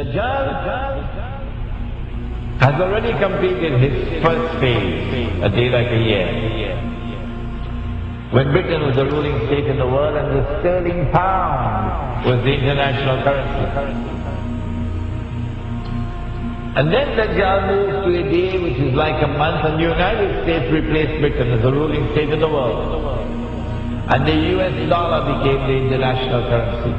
Dajjal has already completed his first phase, a day like a year. When Britain was the ruling state in the world and the sterling pound was the international currency. And then Dajjal moves to a day which is like a month, and the United States replaced Britain as the ruling state in the world. And the US dollar became the international currency.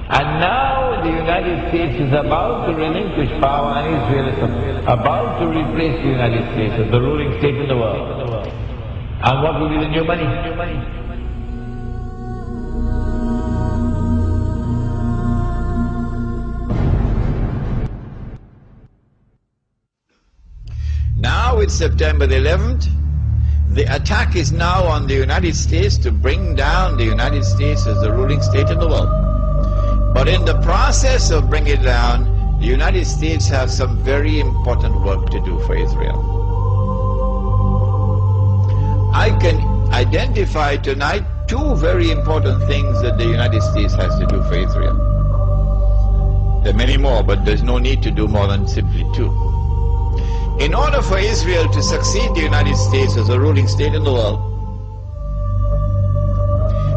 And now the United States is about to relinquish power, and Israel is about to replace the United States as the ruling state in the world. And what will be the new money? Now it's September the 11th. The attack is now on the United States to bring down the United States as the ruling state in the world. But in the process of bringing it down, the United States have some very important work to do for Israel. I can identify tonight two very important things that the United States has to do for Israel. There are many more, but there's no need to do more than simply two. In order for Israel to succeed the United States as a ruling state in the world,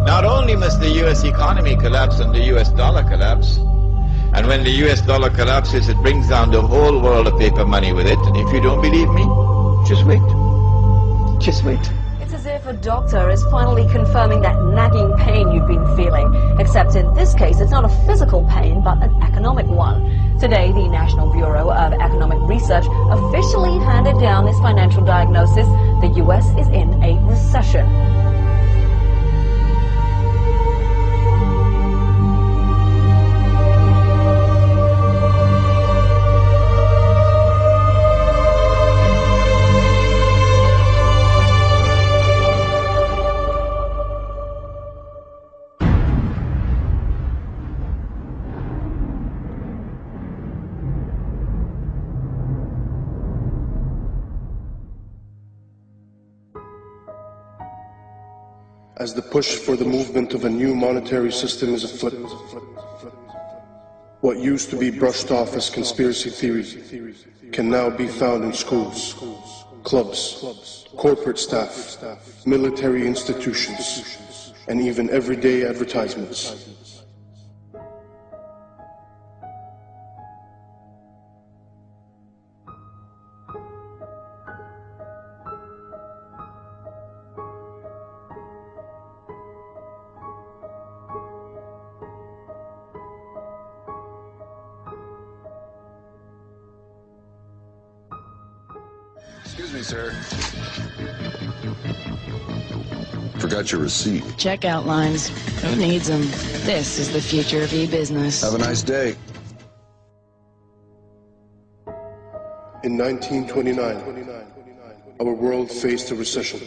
not only must the US economy collapse and the US dollar collapse, and when the US dollar collapses, it brings down the whole world of paper money with it. And if you don't believe me, just wait. Just wait. It's as if a doctor is finally confirming that nagging pain you've been feeling, except in this case it's not a physical pain but an economic one. Today, the National Bureau of Economic Research officially handed down this financial diagnosis. The US is in a recession. As the push for the movement of a new monetary system is afoot, what used to be brushed off as conspiracy theory can now be found in schools, clubs, corporate staff, military institutions, and even everyday advertisements. Excuse me, sir. Forgot your receipt. Checkout lines. Who needs them? This is the future of e-business. Have a nice day. In 1929, our world faced a recession,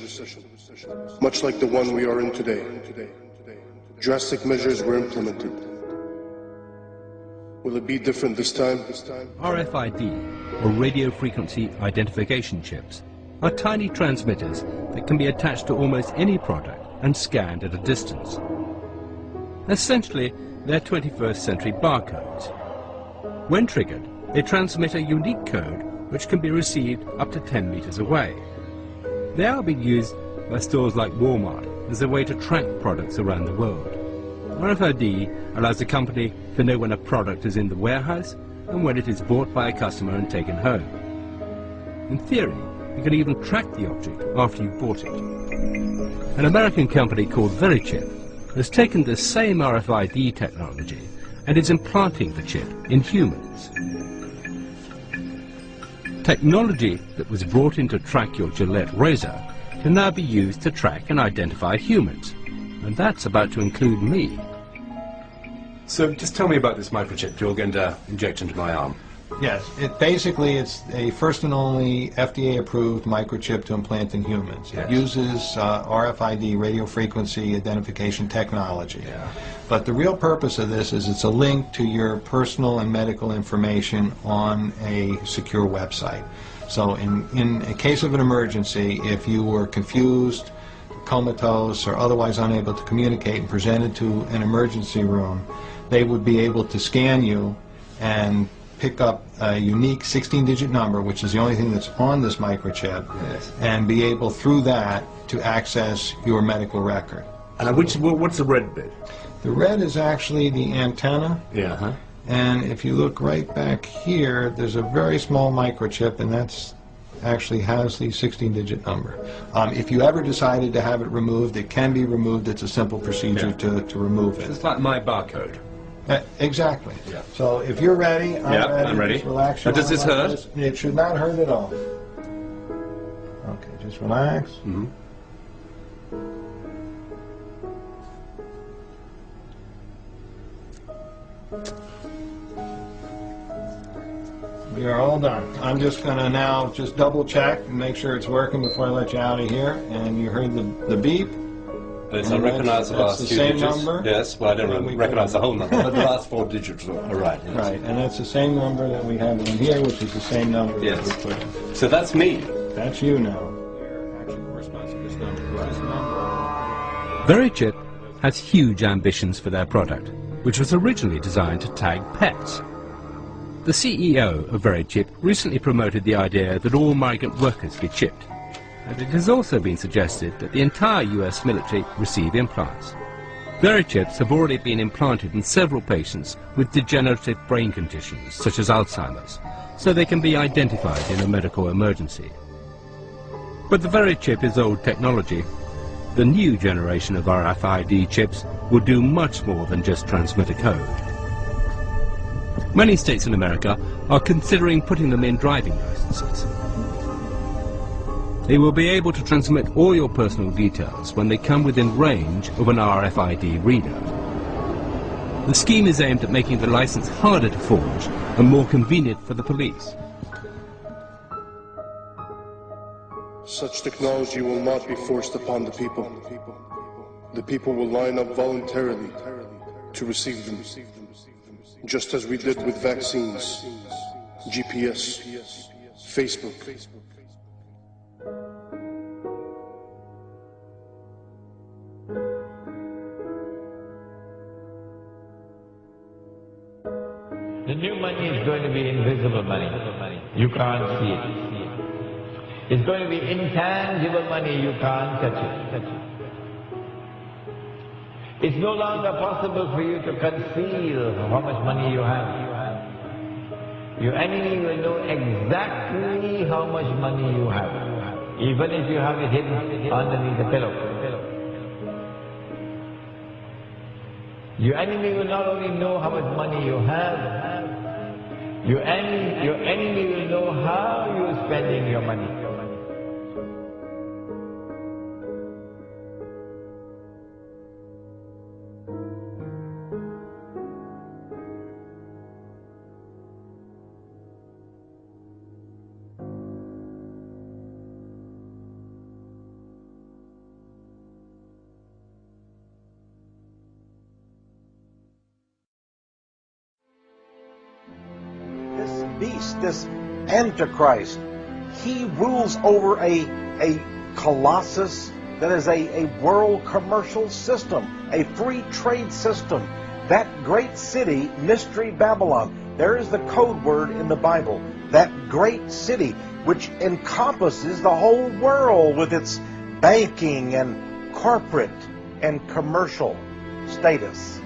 much like the one we are in today. Drastic measures were implemented. Will it be different this time? RFID, or radio frequency identification chips, are tiny transmitters that can be attached to almost any product and scanned at a distance. Essentially, they're 21st century barcodes. When triggered, they transmit a unique code which can be received up to 10 meters away. They are being used by stores like Walmart as a way to track products around the world. RFID allows the company to know when a product is in the warehouse and when it is bought by a customer and taken home. In theory, you can even track the object after you've bought it. An American company called VeriChip has taken the same RFID technology and is implanting the chip in humans. Technology that was brought in to track your Gillette razor can now be used to track and identify humans. And that's about to include me. So just tell me about this microchip you're going to inject into my arm. Yes, basically it's a first and only FDA-approved microchip to implant in humans. Yes. It uses RFID, radio frequency identification technology. Yeah. But the real purpose of this is it's a link to your personal and medical information on a secure website. So in a case of an emergency, if you were confused, comatose, or otherwise unable to communicate and presented to an emergency room, they would be able to scan you and pick up a unique 16-digit number, which is the only thing that's on this microchip, and be able through that to access your medical record. And what's the red bit? The red is actually the antenna. Yeah. And if you look right back here, there's a very small microchip, and that's actually has the 16-digit number. If you ever decided to have it removed, it can be removed. It's a simple procedure to remove it. It's like my barcode. Exactly. Yeah. So if you're ready, I'm ready. Just relax. Now, does this hurt? It should not hurt at all. Okay, just relax. Mm-hmm. We are all done. I'm just going to now just double check and make sure it's working before I let you out of here. And you heard the beep. It's I recognize the last few digits. Number. Yes, well I don't recognize the whole number, but the last 4 digits are right. Yes. Right, and that's the same number that we have in here, which is the same number that we put in. So that's me. That's you now. Actually corresponds to this number. VeriChip has huge ambitions for their product, which was originally designed to tag pets. The CEO of VeriChip recently promoted the idea that all migrant workers be chipped, and it has also been suggested that the entire US military receive implants. VeriChips have already been implanted in several patients with degenerative brain conditions such as Alzheimer's, so they can be identified in a medical emergency. But the VeriChip is old technology. The new generation of RFID chips will do much more than just transmit a code. Many states in America are considering putting them in driving licenses. They will be able to transmit all your personal details when they come within range of an RFID reader. The scheme is aimed at making the license harder to forge and more convenient for the police. Such technology will not be forced upon the people. The people will line up voluntarily to receive them, just as we did with vaccines, GPS, Facebook. The new money is going to be invisible money. You can't see it. It's going to be intangible money. You can't touch it. It's no longer possible for you to conceal how much money you have. Your enemy will know exactly how much money you have, even if you have it hidden underneath the pillow. Your enemy will not only know how much money you have, your enemy will know how you're spending your money. This Antichrist, he rules over a colossus that is a world commercial system, a free trade system. That great city, Mystery Babylon, there is the code word in the Bible. That great city which encompasses the whole world with its banking and corporate and commercial status.